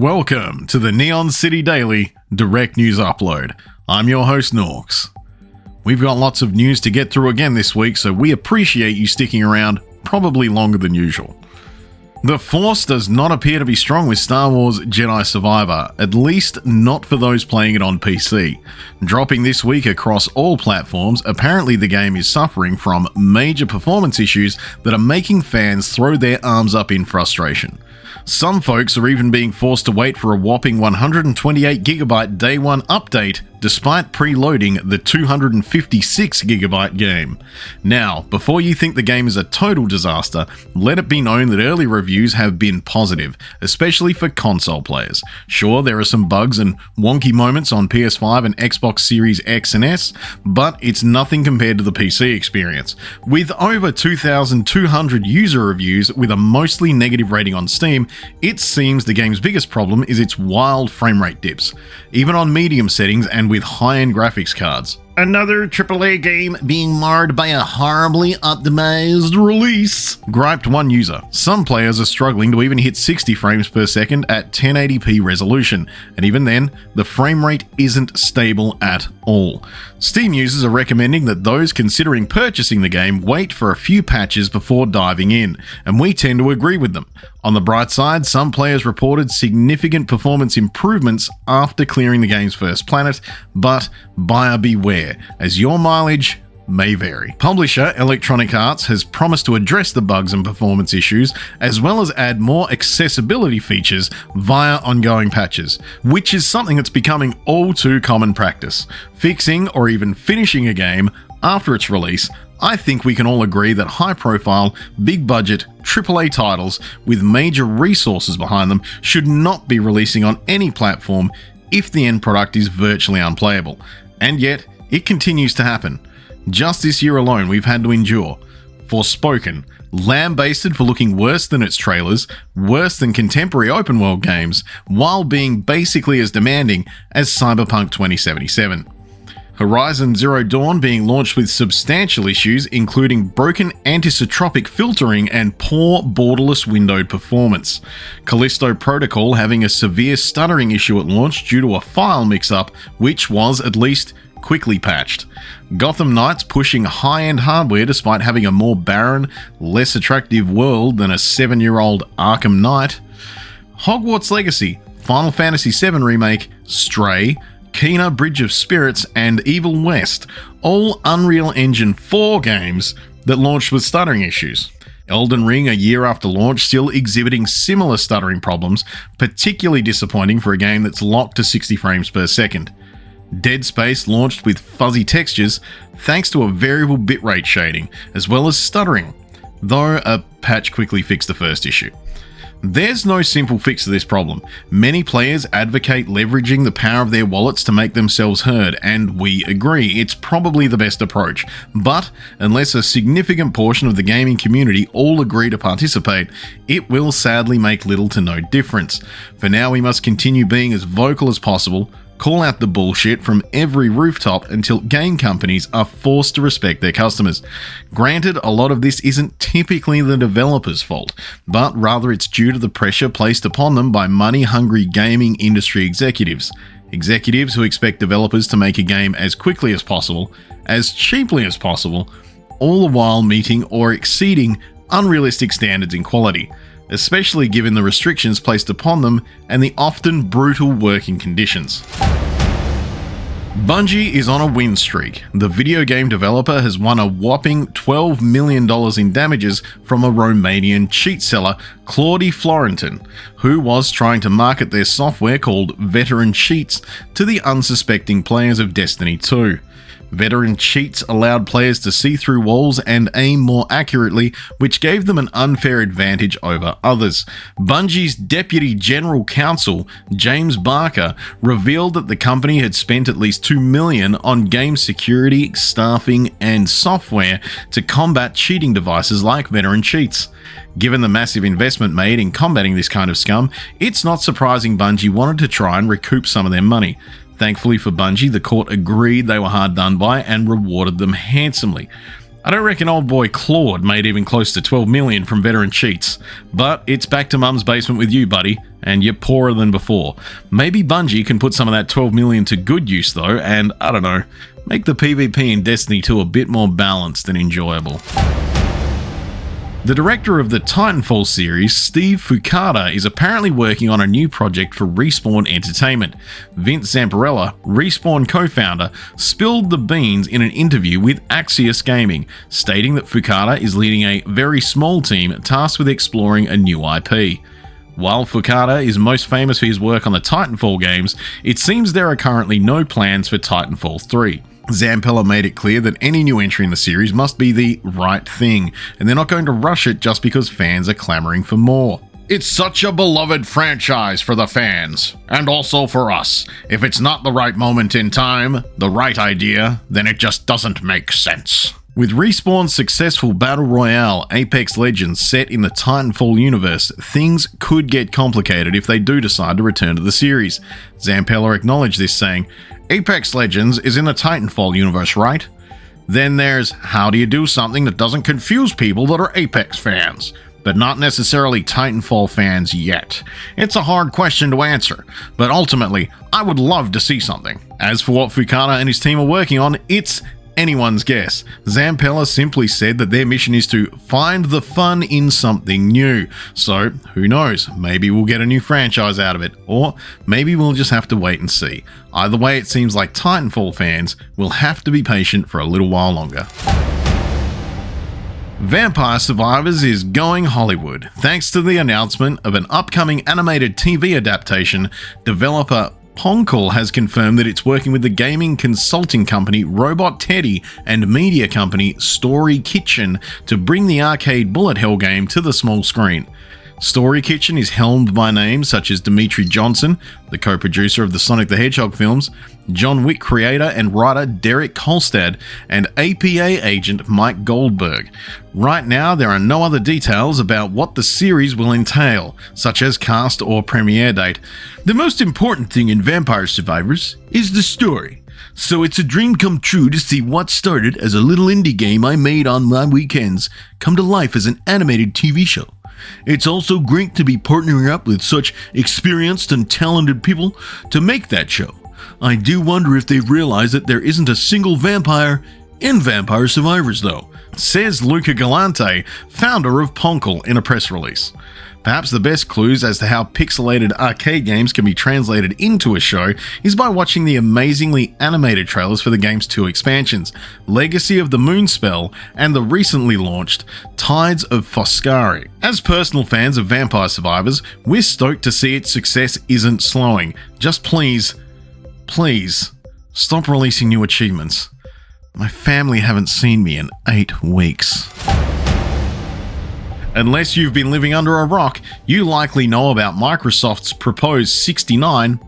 Welcome to the Neon City Daily Direct News Upload. I'm your host, Norks. We've got lots of news to get through again this week, so we appreciate you sticking around, probably longer than usual. The Force does not appear to be strong with Star Wars Jedi Survivor, at least not for those playing it on PC. Dropping this week across all platforms, apparently the game is suffering from major performance issues that are making fans throw their arms up in frustration. Some folks are even being forced to wait for a whopping 128GB day one update despite preloading the 256GB game. Now, before you think the game is a total disaster, let it be known that early reviews have been positive, especially for console players. Sure, there are some bugs and wonky moments on PS5 and Xbox Series X and S, but it's nothing compared to the PC experience. With over 2,200 user reviews with a mostly negative rating on Steam, it seems the game's biggest problem is its wild frame rate dips, even on medium settings and with high-end graphics cards. Another AAA game being marred by a horribly optimized release, griped one user. Some players are struggling to even hit 60 frames per second at 1080p resolution, and even then, the frame rate isn't stable at all. Steam users are recommending that those considering purchasing the game wait for a few patches before diving in, and we tend to agree with them. On the bright side, some players reported significant performance improvements after clearing the game's first planet, but buyer beware, as your mileage may vary. Publisher Electronic Arts has promised to address the bugs and performance issues, as well as add more accessibility features via ongoing patches, which is something that's becoming all too common practice. Fixing or even finishing a game after its release, I think we can all agree that high-profile, big-budget AAA titles with major resources behind them should not be releasing on any platform if the end product is virtually unplayable. And yet, it continues to happen. Just this year alone, we've had to endure Forspoken, lambasted for looking worse than its trailers, worse than contemporary open-world games, while being basically as demanding as Cyberpunk 2077. Horizon Zero Dawn being launched with substantial issues, including broken anisotropic filtering and poor borderless windowed performance. Callisto Protocol having a severe stuttering issue at launch due to a file mix-up, which was at least quickly patched. Gotham Knights pushing high-end hardware despite having a more barren, less attractive world than a 7-year-old Arkham Knight. Hogwarts Legacy, Final Fantasy VII Remake, Stray, Kena Bridge of Spirits, and Evil West, all Unreal Engine 4 games that launched with stuttering issues. Elden Ring, a year after launch, still exhibiting similar stuttering problems, particularly disappointing for a game that's locked to 60 frames per second. Dead Space launched with fuzzy textures thanks to a variable bitrate shading, as well as stuttering, though a patch quickly fixed the first issue. There's no simple fix to this problem. Many players advocate leveraging the power of their wallets to make themselves heard, and we agree, it's probably the best approach. But unless a significant portion of the gaming community all agree to participate, it will sadly make little to no difference. For now, we must continue being as vocal as possible, call out the bullshit from every rooftop until game companies are forced to respect their customers. Granted, a lot of this isn't typically the developer's fault, but rather it's due to the pressure placed upon them by money-hungry gaming industry executives. Executives who expect developers to make a game as quickly as possible, as cheaply as possible, all the while meeting or exceeding unrealistic standards in quality, especially given the restrictions placed upon them and the often brutal working conditions. Bungie is on a win streak. The video game developer has won a whopping $12 million in damages from a Romanian cheat seller, Claudie Florentin, who was trying to market their software called Veteran Cheats to the unsuspecting players of Destiny 2. Veteran cheats allowed players to see through walls and aim more accurately, which gave them an unfair advantage over others. Bungie's Deputy General Counsel, James Barker, revealed that the company had spent at least $2 million on game security, staffing, and software to combat cheating devices like Veteran Cheats. Given the massive investment made in combating this kind of scum, it's not surprising Bungie wanted to try and recoup some of their money. Thankfully for Bungie, the court agreed they were hard done by and rewarded them handsomely. I don't reckon old boy Claude made even close to 12 million from veteran cheats, but it's back to mum's basement with you, buddy, and you're poorer than before. Maybe Bungie can put some of that 12 million to good use though, and I don't know, make the PvP in Destiny 2 a bit more balanced and enjoyable. The director of the Titanfall series, Steve Fukada, is apparently working on a new project for Respawn Entertainment. Vince Zamparella, Respawn co-founder, spilled the beans in an interview with Axios Gaming, stating that Fukada is leading a very small team tasked with exploring a new IP. While Fukada is most famous for his work on the Titanfall games, it seems there are currently no plans for Titanfall 3. Zampella made it clear that any new entry in the series must be the right thing, and they're not going to rush it just because fans are clamoring for more. It's such a beloved franchise for the fans, and also for us. If it's not the right moment in time, the right idea, then it just doesn't make sense. With Respawn's successful Battle Royale Apex Legends set in the Titanfall universe, things could get complicated if they do decide to return to the series. Zampella acknowledged this, saying, "Apex Legends is in the Titanfall universe, right? Then there's how do you do something that doesn't confuse people that are Apex fans, but not necessarily Titanfall fans yet? It's a hard question to answer, but ultimately, I would love to see something." As for what Fukada and his team are working on, it's anyone's guess. Zampella simply said that their mission is to find the fun in something new. So, who knows, maybe we'll get a new franchise out of it, or maybe we'll just have to wait and see. Either way, it seems like Titanfall fans will have to be patient for a little while longer. Vampire Survivors is going Hollywood, thanks to the announcement of an upcoming animated TV adaptation. Developer Ponkel has confirmed that it's working with the gaming consulting company Robot Teddy and media company Story Kitchen to bring the arcade bullet hell game to the small screen. Story Kitchen is helmed by names such as Dimitri Johnson, the co-producer of the Sonic the Hedgehog films, John Wick creator and writer Derek Kolstad, and APA agent Mike Goldberg. Right now, there are no other details about what the series will entail, such as cast or premiere date. The most important thing in Vampire Survivors is the story. So it's a dream come true to see what started as a little indie game I made on my weekends come to life as an animated TV show. It's also great to be partnering up with such experienced and talented people to make that show. I do wonder if they've realized that there isn't a single vampire in Vampire Survivors though, says Luca Galante, founder of Ponkel, in a press release. Perhaps the best clues as to how pixelated arcade games can be translated into a show is by watching the amazingly animated trailers for the game's two expansions, Legacy of the Moonspell and the recently launched Tides of Foscari. As personal fans of Vampire Survivors, we're stoked to see its success isn't slowing. Just please, stop releasing new achievements. My family haven't seen me in 8 weeks. Unless you've been living under a rock, you likely know about Microsoft's proposed $69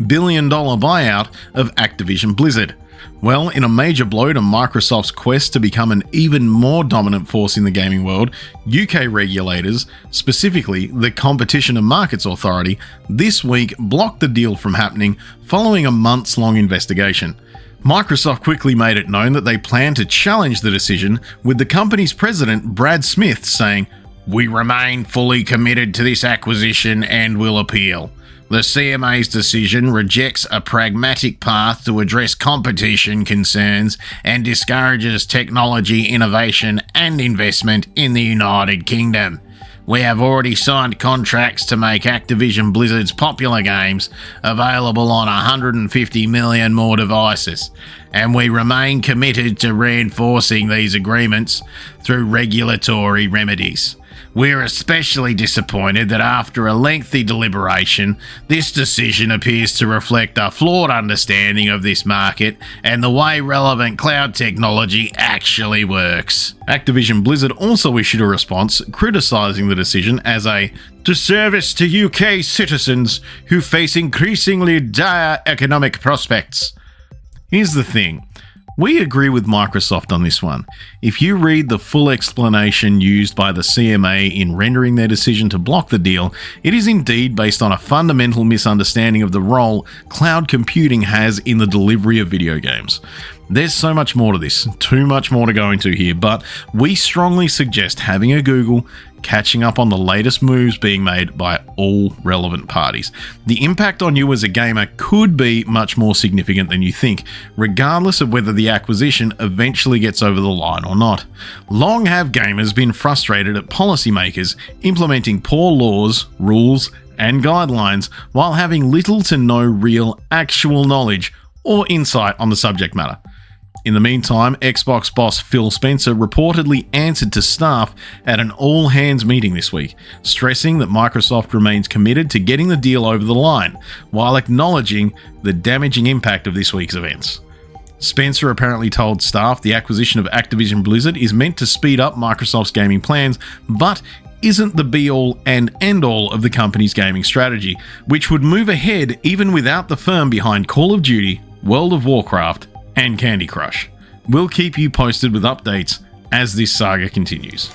billion buyout of Activision Blizzard. Well, in a major blow to Microsoft's quest to become an even more dominant force in the gaming world, UK regulators, specifically the Competition and Markets Authority, this week blocked the deal from happening following a months-long investigation. Microsoft quickly made it known that they plan to challenge the decision, with the company's president, Brad Smith, saying, "We remain fully committed to this acquisition and will appeal. The CMA's decision rejects a pragmatic path to address competition concerns and discourages technology innovation and investment in the United Kingdom. We have already signed contracts to make Activision Blizzard's popular games available on 150 million more devices, and we remain committed to reinforcing these agreements through regulatory remedies. We're especially disappointed that after a lengthy deliberation, this decision appears to reflect a flawed understanding of this market and the way relevant cloud technology actually works." Activision Blizzard also issued a response criticising the decision as a disservice to UK citizens who face increasingly dire economic prospects. Here's the thing. We agree with Microsoft on this one. If you read the full explanation used by the CMA in rendering their decision to block the deal, it is indeed based on a fundamental misunderstanding of the role cloud computing has in the delivery of video games. There's so much more to this, too much more to go into here, but we strongly suggest having a Google, catching up on the latest moves being made by all relevant parties. The impact on you as a gamer could be much more significant than you think, regardless of whether the acquisition eventually gets over the line or not. Long have gamers been frustrated at policymakers implementing poor laws, rules, and guidelines while having little to no real actual knowledge or insight on the subject matter. In the meantime, Xbox boss Phil Spencer reportedly answered to staff at an all-hands meeting this week, stressing that Microsoft remains committed to getting the deal over the line, while acknowledging the damaging impact of this week's events. Spencer apparently told staff the acquisition of Activision Blizzard is meant to speed up Microsoft's gaming plans, but isn't the be-all and end-all of the company's gaming strategy, which would move ahead even without the firm behind Call of Duty, World of Warcraft, and Candy Crush. We'll keep you posted with updates as this saga continues.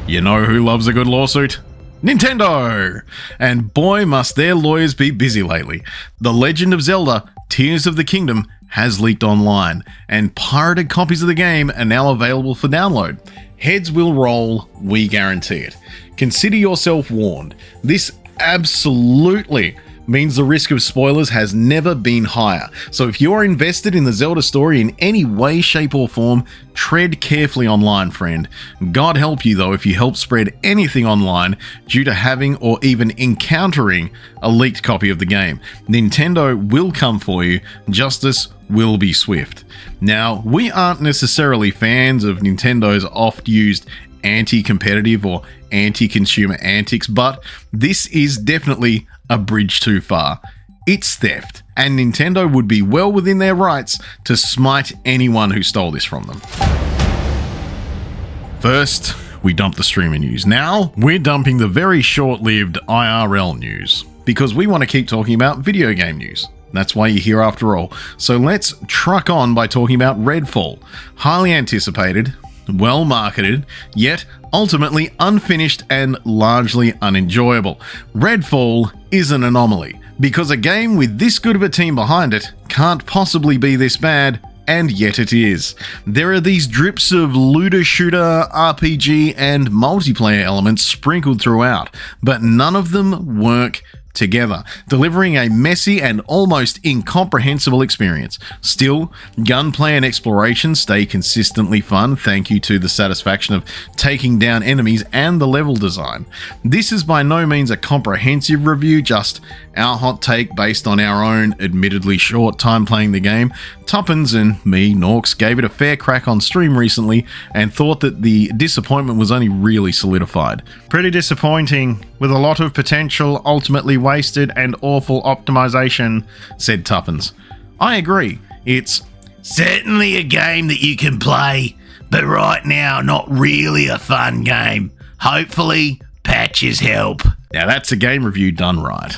You know who loves a good lawsuit? Nintendo! And boy must their lawyers be busy lately. The Legend of Zelda Tears of the Kingdom has leaked online, and pirated copies of the game are now available for download. Heads will roll, we guarantee it. Consider yourself warned. This absolutely means the risk of spoilers has never been higher. So if you're invested in the Zelda story in any way, shape or form, tread carefully online, friend. God help you though if you help spread anything online due to having or even encountering a leaked copy of the game. Nintendo will come for you. Justice will be swift. Now, we aren't necessarily fans of Nintendo's oft-used anti-competitive or anti-consumer antics, but this is definitely a bridge too far. It's theft, and Nintendo would be well within their rights to smite anyone who stole this from them. First, we dump the streamer news. Now, we're dumping the very short-lived IRL news, because we want to keep talking about video game news. That's why you're here after all. So let's truck on by talking about Redfall. Highly anticipated, well marketed, yet ultimately unfinished and largely unenjoyable. Redfall is an anomaly, because a game with this good of a team behind it can't possibly be this bad, and yet it is. There are these drips of looter shooter, RPG, and multiplayer elements sprinkled throughout, but none of them work together, delivering a messy and almost incomprehensible experience. Still, gunplay and exploration stay consistently fun, thank you to the satisfaction of taking down enemies and the level design. This is by no means a comprehensive review, just our hot take based on our own admittedly short time playing the game. Tuppence and me, Norks, gave it a fair crack on stream recently and thought that the disappointment was only really solidified. Pretty disappointing, with a lot of potential ultimately wasted and awful optimization, said Tuppence. I agree. It's certainly a game that you can play, but right now not really a fun game. Hopefully, patches help. Now that's a game review done right.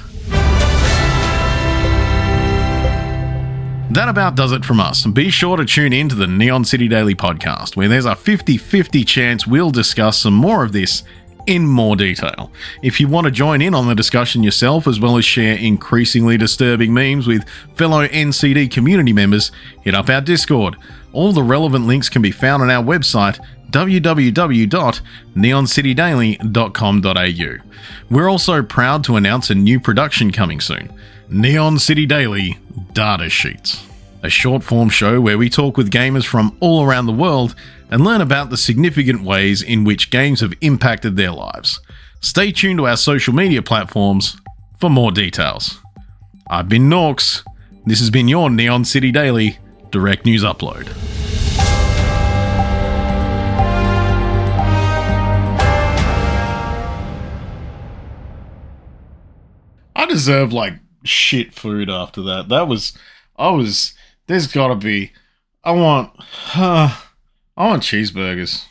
That about does it from us. Be sure to tune in to the Neon City Daily podcast, where there's a 50-50 chance we'll discuss some more of this in more detail. If you want to join in on the discussion yourself, as well as share increasingly disturbing memes with fellow NCD community members, hit up our Discord. All the relevant links can be found on our website, www.neoncitydaily.com.au. We're also proud to announce a new production coming soon, Neon City Daily Data Sheets, a short-form show where we talk with gamers from all around the world and learn about the significant ways in which games have impacted their lives. Stay tuned to our social media platforms for more details. I've been Norks. This has been your Neon City Daily Direct News Upload. I deserve shit food after that. There's gotta be, I want cheeseburgers.